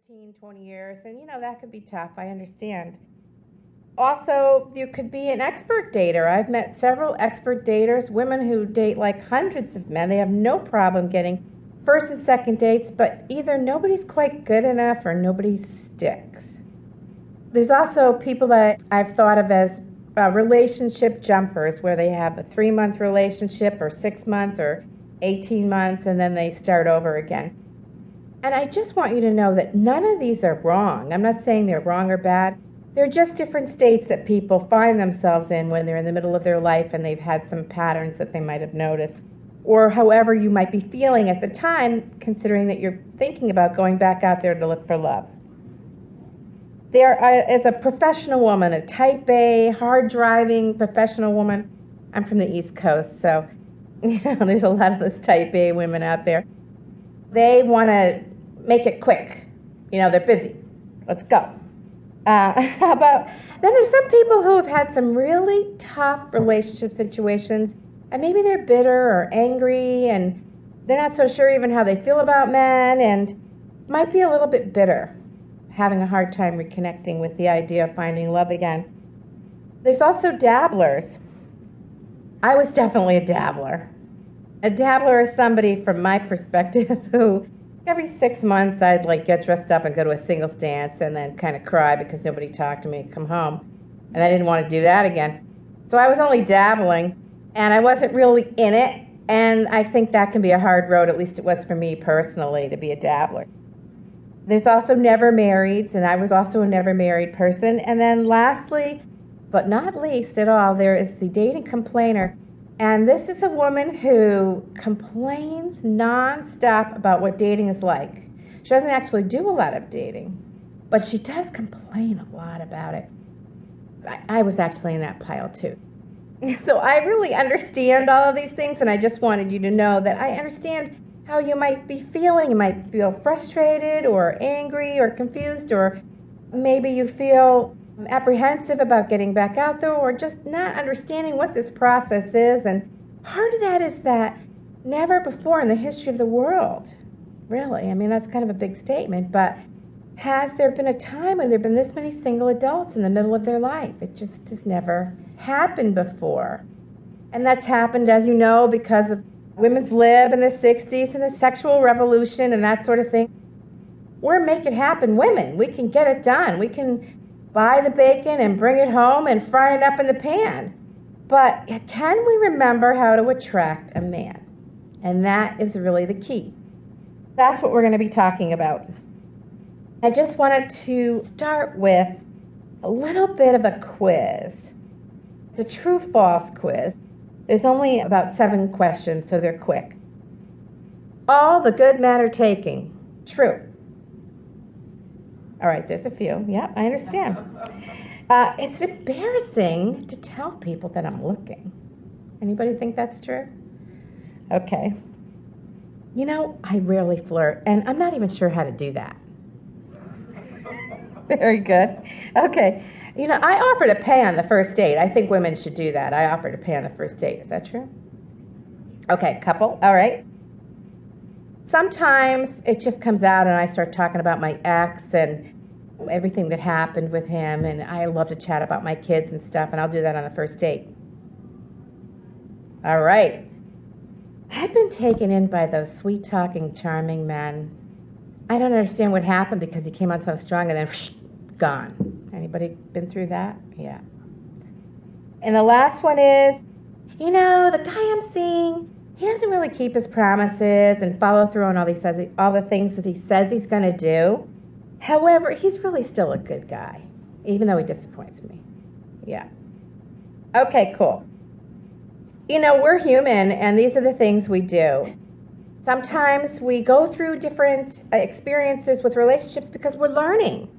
15, 20 years, and that could be tough. I understand. Also, you could be an expert dater. I've met several expert daters, women who date like hundreds of men. They have no problem getting first and second dates, but either nobody's quite good enough or nobody sticks. There's also people that I've thought of as relationship jumpers, where they have a 3-month relationship or 6-month or 18 months, and then they start over again. And I just want you to know that none of these are wrong. I'm not saying they're wrong or bad. They're just different states that people find themselves in when they're in the middle of their life and they've had some patterns that they might have noticed, or however you might be feeling at the time, considering that you're thinking about going back out there to look for love. There is a professional woman, a type A, hard-driving professional woman. I'm from the East Coast, so there's a lot of those type A women out there. They want to make it quick. They're busy. Let's go. Then there's some people who have had some really tough relationship situations, and maybe they're bitter or angry, and they're not so sure even how they feel about men, and might be a little bit bitter, having a hard time reconnecting with the idea of finding love again. There's also dabblers. I was definitely a dabbler. A dabbler is somebody, from my perspective, who every 6 months I'd get dressed up and go to a singles dance and then kind of cry because nobody talked to me and come home. And I didn't want to do that again. So I was only dabbling, and I wasn't really in it. And I think that can be a hard road, at least it was for me personally, to be a dabbler. There's also never marrieds, and I was also a never married person. And then lastly, but not least at all, there is the dating complainer. And this is a woman who complains nonstop about what dating is like. She doesn't actually do a lot of dating, but she does complain a lot about it. I was actually in that pile too. So I really understand all of these things, and I just wanted you to know that I understand how you might be feeling. You might feel frustrated or angry or confused, or maybe you feel apprehensive about getting back out there, or just not understanding what this process is. And part of that is that never before in the history of the world, really, that's kind of a big statement, but has there been a time when there have been this many single adults in the middle of their life? It just has never happened before. And that's happened, as you know, because of women's lib in the 60s and the sexual revolution and that sort of thing. We're make it happen women. We can get it done. We can buy the bacon and bring it home and fry it up in the pan. But can we remember how to attract a man? And that is really the key. That's what we're going to be talking about. I just wanted to start with a little bit of a quiz. It's a true-false quiz. There's only about 7 questions, so they're quick. All the good men are taking. True. All right, there's a few. Yeah, I understand. It's embarrassing to tell people that I'm looking. Anybody think that's true? Okay. I rarely flirt, and I'm not even sure how to do that. Very good. Okay. I offer to pay on the first date. I think women should do that. I offer to pay on the first date. Is that true? Okay, couple. All right. Sometimes it just comes out and I start talking about my ex and everything that happened with him, and I love to chat about my kids and stuff, and I'll do that on the first date. All right. I've been taken in by those sweet-talking, charming men. I don't understand what happened because he came on so strong and then gone. Anybody been through that? Yeah. And the last one is, the guy I'm seeing, he doesn't really keep his promises and follow through on all the things that he says he's going to do. However, he's really still a good guy, even though he disappoints me. Yeah. Okay, cool. We're human, and these are the things we do. Sometimes we go through different experiences with relationships because we're learning.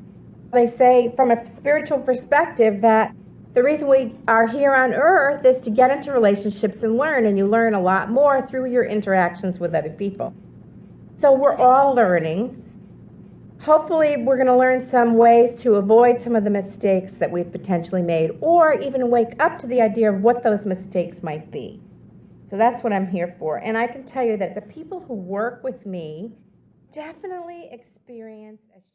They say from a spiritual perspective that the reason we are here on earth is to get into relationships and learn, and you learn a lot more through your interactions with other people. So we're all learning. Hopefully we're going to learn some ways to avoid some of the mistakes that we've potentially made, or even wake up to the idea of what those mistakes might be. So that's what I'm here for. And I can tell you that the people who work with me definitely experience a